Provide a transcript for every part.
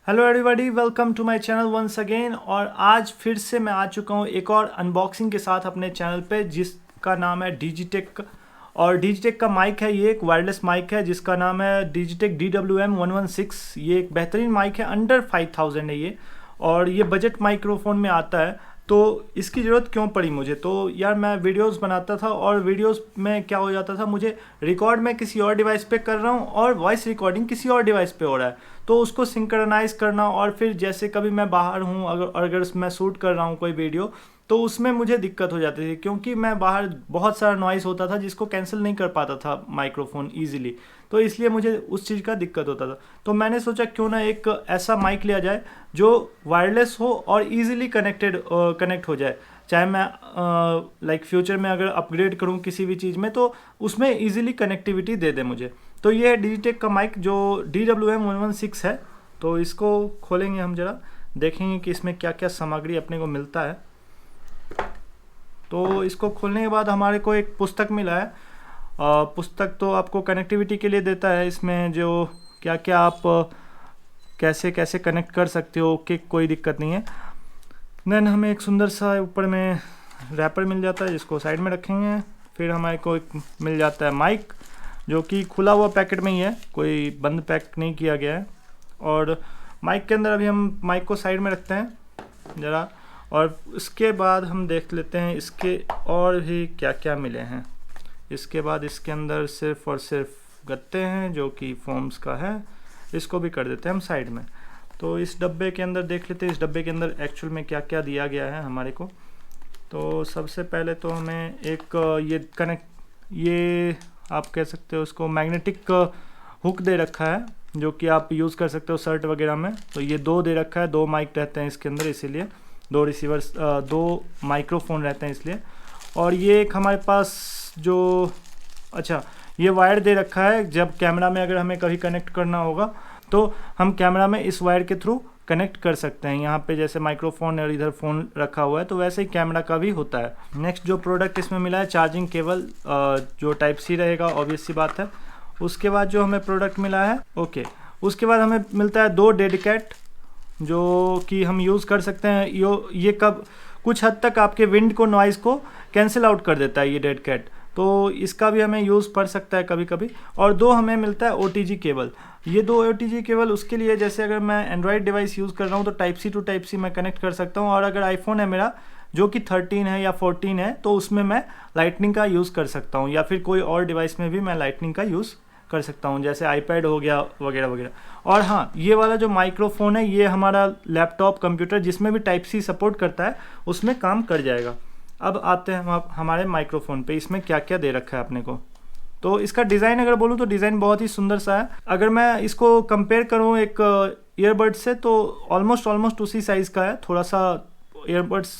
Hello everybody, welcome to my channel once again. और आज फिर से मैं आ चुका हूँ एक और अनबॉक्सिंग के साथ अपने चैनल पे, जिसका नाम है डिजिटेक। और डिजिटेक का माइक है, ये एक वायरलेस माइक है जिसका नाम है डिजिटेक DWM-116। ये एक बेहतरीन माइक है, अंडर 5000 है ये, और ये बजट माइक्रोफोन में आता है। तो इसकी ज़रूरत क्यों पड़ी मुझे? तो यार मैं वीडियोस बनाता था और वीडियोस में क्या हो जाता था, मुझे रिकॉर्ड मैं किसी और डिवाइस पे कर रहा हूँ और वॉइस रिकॉर्डिंग किसी और डिवाइस पे हो रहा है। तो उसको सिंक्रोनाइज करना, और फिर जैसे कभी मैं बाहर हूँ, अगर मैं शूट कर रहा हूँ कोई वीडियो, तो उसमें मुझे दिक्कत हो जाती थी क्योंकि मैं बाहर बहुत सारा नॉइस होता था जिसको कैंसिल नहीं कर पाता था माइक्रोफोन ईजिली। तो इसलिए मुझे उस चीज़ का दिक्कत होता था। तो मैंने सोचा क्यों ना एक ऐसा माइक लिया जाए जो वायरलेस हो और ईजिली कनेक्ट हो जाए। चाहे मैं लाइक फ्यूचर में अगर अपग्रेड करूँ किसी भी चीज़ में, तो उसमें ईजिली कनेक्टिविटी दे दे मुझे। तो ये है डिजिटेक का माइक जो DWM-116 है। तो इसको खोलेंगे हम, ज़रा देखेंगे कि इसमें क्या क्या सामग्री अपने को मिलता है। तो इसको खोलने के बाद हमारे को एक पुस्तक मिला है। पुस्तक तो आपको कनेक्टिविटी के लिए देता है, इसमें जो क्या क्या आप कैसे कैसे कनेक्ट कर सकते हो, कि कोई दिक्कत नहीं है। देन हमें एक सुंदर सा ऊपर में रैपर मिल जाता है जिसको साइड में रखेंगे। फिर हमारे को एक मिल जाता है माइक, जो कि खुला हुआ पैकेट में ही है, कोई बंद पैक नहीं किया गया है। और माइक के अंदर अभी हम माइक को साइड में रखते हैं ज़रा, और उसके बाद हम देख लेते हैं इसके और भी क्या क्या मिले हैं। इसके बाद इसके अंदर सिर्फ और सिर्फ गत्ते हैं जो कि फोम्स का है, इसको भी कर देते हैं हम साइड में। तो इस डब्बे के अंदर देख लेते हैं, इस डब्बे के अंदर एक्चुअल में क्या क्या दिया गया है हमारे को। तो सबसे पहले तो हमें एक ये आप कह सकते हो उसको मैग्नेटिक हुक दे रखा है, जो कि आप यूज़ कर सकते हो शर्ट वगैरह में। तो ये दो दे रखा है, दो माइक रहते हैं इसके अंदर, इसीलिए दो रिसीवर्स, दो माइक्रोफोन रहते हैं इसलिए। और ये एक हमारे पास जो अच्छा ये वायर दे रखा है, जब कैमरा में अगर हमें कभी कनेक्ट करना होगा तो हम कैमरा में इस वायर के थ्रू कनेक्ट कर सकते हैं। यहाँ पे जैसे माइक्रोफोन और इधर फ़ोन रखा हुआ है, तो वैसे ही कैमरा का भी होता है। नेक्स्ट जो प्रोडक्ट इसमें मिला है, चार्जिंग केबल, जो टाइप सी रहेगा, ऑब्वियस सी बात है। उसके बाद जो हमें प्रोडक्ट मिला है, उसके बाद हमें मिलता है दो डेड कैट, जो कि हम यूज़ कर सकते हैं। ये कब कुछ हद तक आपके विंड को, नॉइज़ को कैंसिल आउट कर देता है ये डेड कैट, तो इसका भी हमें यूज़ पड़ सकता है कभी कभी। और दो हमें मिलता है OTG केबल। ये दो OTG केबल उसके लिए, जैसे अगर मैं एंड्रॉयड डिवाइस यूज़ कर रहा हूँ तो type C to type C मैं कनेक्ट कर सकता हूँ, और अगर आईफोन है मेरा जो कि 13 है या 14 है, तो उसमें मैं लाइटनिंग का यूज़ कर सकता हूँ, या फिर कोई और डिवाइस में भी मैं लाइटनिंग का यूज़ कर सकता हूँ, जैसे आईपैड हो गया वगैरह वगैरह। और हाँ, ये वाला जो माइक्रोफोन है, ये हमारा लैपटॉप, कंप्यूटर जिसमें भी टाइप सी सपोर्ट करता है उसमें काम कर जाएगा। अब आते हैं हम हमारे माइक्रोफोन पे, इसमें क्या क्या दे रखा है अपने को। तो इसका डिज़ाइन अगर बोलूँ तो डिज़ाइन बहुत ही सुंदर सा है। अगर मैं इसको कंपेयर करूँ एक ईयरबड से, तो ऑलमोस्ट उसी साइज़ का है। थोड़ा सा ईयरबड्स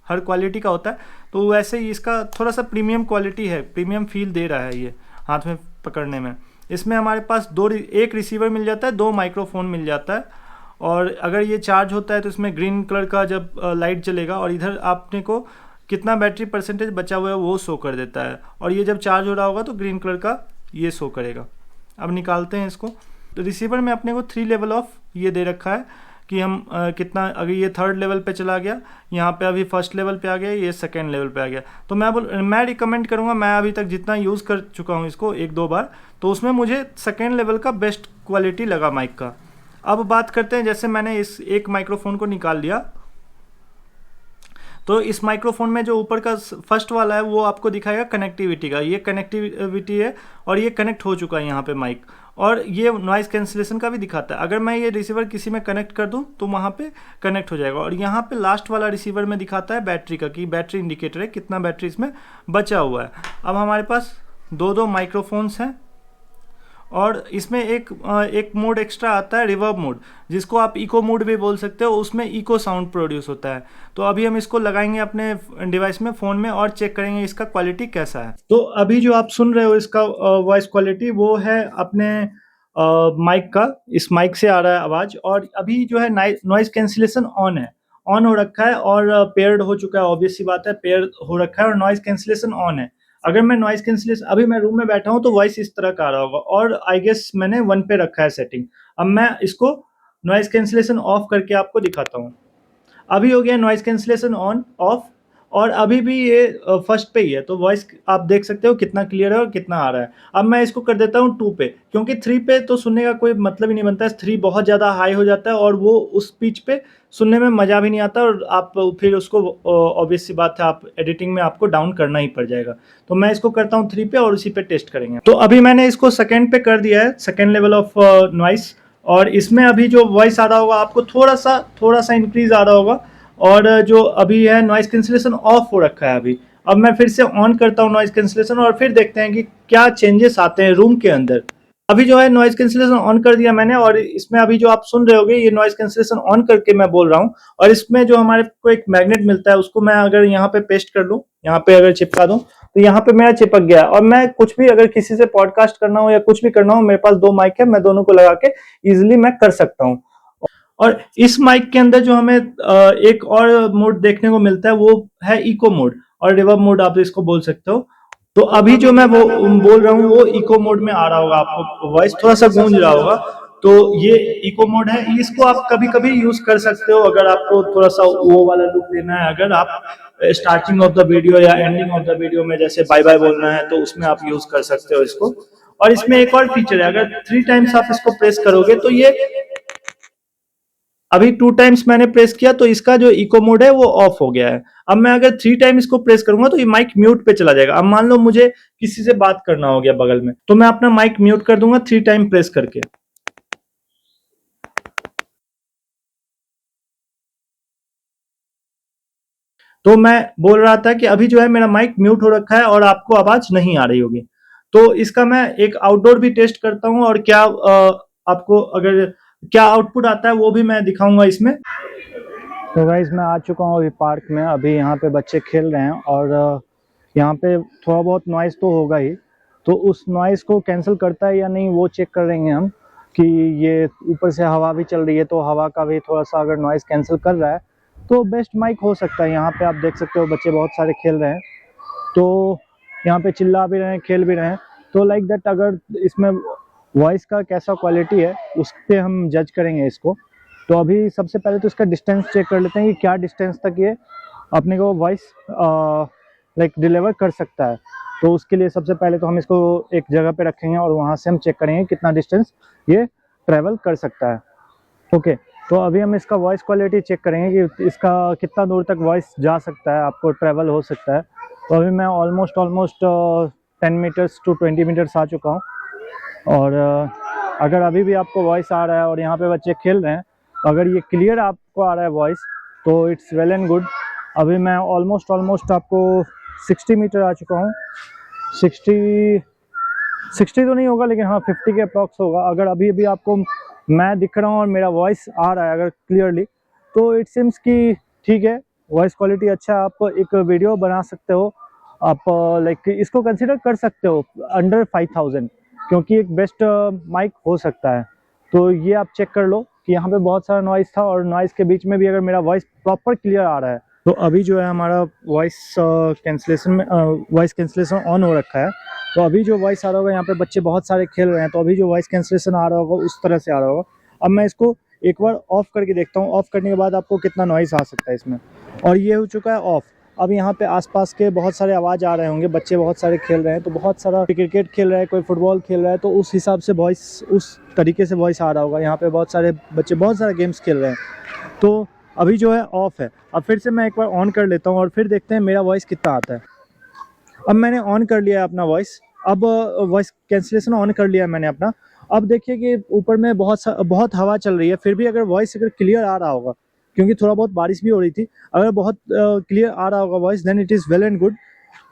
हर क्वालिटी का होता है, तो वैसे ही इसका थोड़ा सा प्रीमियम क्वालिटी है, प्रीमियम फील दे रहा है ये हाथ में पकड़ने में। इसमें हमारे पास एक रिसीवर मिल जाता है, दो माइक्रोफोन मिल जाता है। और अगर ये चार्ज होता है तो इसमें ग्रीन कलर का जब लाइट जलेगा, और इधर आपने को कितना बैटरी परसेंटेज बचा हुआ है वो शो कर देता है। और ये जब चार्ज हो रहा होगा तो ग्रीन कलर का ये शो करेगा। अब निकालते हैं इसको। तो रिसीवर में अपने को 3 लेवल ऑफ ये दे रखा है कि हम कितना, अगर ये 3rd लेवल पे चला गया, यहाँ पे अभी 1st लेवल पे आ गया, ये 2nd लेवल पे आ गया। तो मैं रिकमेंड करूँगा, मैं अभी तक जितना यूज़ कर चुका हूँ इसको 1-2 बार, तो उसमें मुझे 2nd लेवल का बेस्ट क्वालिटी लगा माइक का। अब बात करते हैं, जैसे मैंने इस एक माइक्रोफोन को निकाल लिया, तो इस माइक्रोफोन में जो ऊपर का फर्स्ट वाला है वो आपको दिखाएगा कनेक्टिविटी का, ये कनेक्टिविटी है और ये कनेक्ट हो चुका है यहाँ पे माइक। और ये नॉइज़ कैंसिलेशन का भी दिखाता है। अगर मैं ये रिसीवर किसी में कनेक्ट कर दूँ तो वहाँ पे कनेक्ट हो जाएगा। और यहाँ पे लास्ट वाला रिसीवर में दिखाता है बैटरी का, कि बैटरी इंडिकेटर है, कितना बैटरी इसमें बचा हुआ है। अब हमारे पास दो माइक्रोफोन्स हैं, और इसमें एक मोड एक्स्ट्रा आता है, रिवर्ब मोड, जिसको आप इको मोड भी बोल सकते हो। उसमें इको साउंड प्रोड्यूस होता है। तो अभी हम इसको लगाएंगे अपने डिवाइस में, फ़ोन में, और चेक करेंगे इसका क्वालिटी कैसा है। तो अभी जो आप सुन रहे हो इसका वॉइस क्वालिटी, वो है अपने माइक का। इस माइक से आ रहा है आवाज़। और अभी जो है नॉइज़ कैंसिलेशन ऑन हो रखा है, और पेयर्ड हो चुका है, ऑब्वियस सी बात है, पेयर हो रखा है और नॉइज़ कैंसिलेशन ऑन है। अगर मैं नॉइज़ कैंसिलेशन, अभी मैं रूम में बैठा हूँ तो वॉइस इस तरह का आ रहा होगा, और आई गेस मैंने 1 पे रखा है सेटिंग। अब मैं इसको नॉइज़ कैंसिलेशन ऑफ करके आपको दिखाता हूँ। अभी हो गया नॉइज़ कैंसिलेशन ऑन ऑफ, और अभी भी ये फर्स्ट पे ही है, तो वॉइस आप देख सकते हो कितना क्लियर है और कितना आ रहा है। अब मैं इसको कर देता हूँ 2 पे, क्योंकि 3 पे तो सुनने का कोई मतलब ही नहीं बनता है। 3 बहुत ज़्यादा हाई हो जाता है और वो उस पिच पे सुनने में मज़ा भी नहीं आता, और आप फिर उसको ऑब्वियस सी बात है, आप एडिटिंग में आपको डाउन करना ही पड़ जाएगा। तो मैं इसको करता हूँ 3 पे और उसी पे टेस्ट करेंगे। तो अभी मैंने इसको सेकंड पे कर दिया है, सेकंड लेवल ऑफ नॉइस, और इसमें अभी जो वॉइस आ रहा होगा आपको थोड़ा सा इंक्रीज आ रहा होगा, और जो अभी है नॉइज़ कैंसिलेशन ऑफ हो रखा है अभी। अब मैं फिर से ऑन करता हूँ नॉइज़ कैंसिलेशन, और फिर देखते हैं कि क्या चेंजेस आते हैं रूम के अंदर। अभी जो है नॉइज़ कैंसिलेशन ऑन कर दिया मैंने, और इसमें अभी जो आप सुन रहे होगे ये नॉइज़ कैंसिलेशन ऑन करके मैं बोल रहा हूँ। और इसमें जो हमारे को एक मैग्नेट मिलता है, उसको मैं अगर यहाँ पे पेस्ट कर लूँ, यहाँ पे अगर चिपका दूँ, तो यहाँ पे मेरा चिपक गया। और मैं कुछ भी अगर किसी से पॉडकास्ट करना हो या कुछ भी करना हो, मेरे पास 2 माइक है, मैं दोनों को लगा के इजिली मैं कर सकता हूँ। और इस माइक के अंदर जो हमें एक और मोड देखने को मिलता है, वो है इको मोड और रिवर्ब मोड, आप इसको बोल सकते हो। तो अभी जो मैं वो बोल रहा हूँ वो इको मोड में आ रहा होगा, आपको वॉइस थोड़ा सा गूंज रहा होगा। तो ये इको मोड है, इसको आप कभी कभी यूज कर सकते हो अगर आपको थोड़ा सा वो वाला लुक देना है। अगर आप स्टार्टिंग ऑफ द वीडियो या एंडिंग ऑफ द वीडियो में जैसे बाय बाय बोलना है, तो उसमें आप यूज कर सकते हो इसको। और इसमें एक और फीचर है, अगर 3 टाइम्स आप इसको प्रेस करोगे तो ये, अभी 2 टाइम्स मैंने प्रेस किया तो इसका जो इको मोड है वो ऑफ हो गया है। अब मैं अगर 3 टाइम इसको प्रेस करूंगा तो ये माइक म्यूट पे चला जाएगा। अब मान लो मुझे किसी से बात करना हो गया बगल में, तो मैं अपना माइक म्यूट कर दूंगा 3 टाइम प्रेस करके। तो मैं बोल रहा था कि अभी जो है मेरा माइक म्यूट हो रखा है और आपको आवाज नहीं आ रही होगी। तो इसका मैं एक आउटडोर भी टेस्ट करता हूँ, और क्या आपको अगर क्या आउटपुट आता है वो भी मैं दिखाऊंगा इसमें। तो गाइस मैं आ चुका हूँ अभी पार्क में। अभी यहाँ पे बच्चे खेल रहे हैं, और यहाँ पे थोड़ा बहुत नॉइज़ तो होगा ही, तो उस नॉइज़ को कैंसिल करता है या नहीं वो चेक करेंगे हम, कि ये ऊपर से हवा भी चल रही है तो हवा का भी थोड़ा सा अगर नॉइज़ कैंसिल कर रहा है तो बेस्ट माइक हो सकता है। यहाँ पे आप देख सकते हो बच्चे बहुत सारे खेल रहे हैं, तो यहाँ पे चिल्ला भी रहे हैं, खेल भी रहे हैं। तो लाइक दैट अगर इसमें वॉइस का कैसा क्वालिटी है उस पर हम जज करेंगे इसको। तो अभी सबसे पहले तो इसका डिस्टेंस चेक कर लेते हैं कि क्या डिस्टेंस तक ये अपने को वॉइस लाइक डिलीवर कर सकता है। तो उसके लिए सबसे पहले तो हम इसको एक जगह पे रखेंगे और वहाँ से हम चेक करेंगे कितना डिस्टेंस ये ट्रैवल कर सकता है। ओके, तो अभी हम इसका वॉइस क्वालिटी चेक करेंगे कि इसका कितना दूर तक वॉइस जा सकता है, आपको ट्रैवल हो सकता है। तो अभी मैं ऑलमोस्ट 10 मीटर्स टू 20 मीटर्स आ चुका हूँ, और अगर अभी भी आपको वॉइस आ रहा है और यहाँ पे बच्चे खेल रहे हैं, अगर ये क्लियर आपको आ रहा है वॉइस, तो इट्स वेल एंड गुड। अभी मैं ऑलमोस्ट आपको 60 मीटर आ चुका हूँ। 60 तो नहीं होगा, लेकिन हाँ 50 के अप्रॉक्स होगा। अगर अभी भी आपको मैं दिख रहा हूँ और मेरा वॉइस आ रहा है अगर क्लियरली, तो इट सिम्स कि ठीक है, वॉइस क्वालिटी अच्छा है। आप एक वीडियो बना सकते हो, आप लाइक इसको कंसिडर कर सकते हो अंडर 5000, क्योंकि एक बेस्ट माइक हो सकता है। तो ये आप चेक कर लो कि यहाँ पे बहुत सारा नॉइज़ था, और नॉइज़ के बीच में भी अगर मेरा वॉइस प्रॉपर क्लियर आ रहा है, तो अभी जो है हमारा वॉइस कैंसिलेशन ऑन हो रखा है। तो अभी जो वॉइस आ रहा होगा, यहाँ पे बच्चे बहुत सारे खेल रहे हैं, तो अभी जो वॉइस कैंसिलेशन आ रहा होगा उस तरह से आ रहा होगा। अब मैं इसको एक बार ऑफ करके देखता हूँ, ऑफ करने के बाद आपको कितना नॉइज़ आ सकता है इसमें। और ये हो चुका है ऑफ। अब यहाँ पे आसपास के बहुत सारे आवाज़ आ रहे होंगे, बच्चे बहुत सारे खेल रहे हैं, तो बहुत सारा क्रिकेट खेल रहा है, कोई फुटबॉल खेल रहा है, तो उस हिसाब से वॉइस उस तरीके से वॉइस आ रहा होगा। यहाँ पे बहुत सारे बच्चे बहुत सारे गेम्स खेल रहे हैं, तो अभी जो है ऑफ है। अब फिर से मैं एक बार ऑन कर लेता हूँ और फिर देखते हैं मेरा वॉइस कितना आता है। अब मैंने ऑन कर लिया है अपना वॉइस, अब वॉइस कैंसिलेशन ऑन कर लिया है मैंने अपना। अब देखिए कि ऊपर में बहुत हवा चल रही है, फिर भी अगर वॉइस अगर क्लियर आ रहा होगा, क्योंकि थोड़ा बहुत बारिश भी हो रही थी, अगर बहुत क्लियर आ रहा होगा voice, then it is well and good,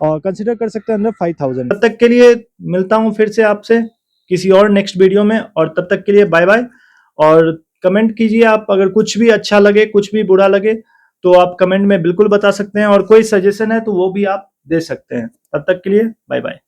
और कंसिडर कर सकते हैं अंडर 5000। तब तक के लिए मिलता हूँ फिर से आपसे किसी और नेक्स्ट वीडियो में, और तब तक के लिए बाय बाय। और कमेंट कीजिए आप, अगर कुछ भी अच्छा लगे कुछ भी बुरा लगे तो आप कमेंट में बिल्कुल बता सकते हैं, और कोई सजेशन है तो वो भी आप दे सकते हैं। तब तक के लिए बाय बाय।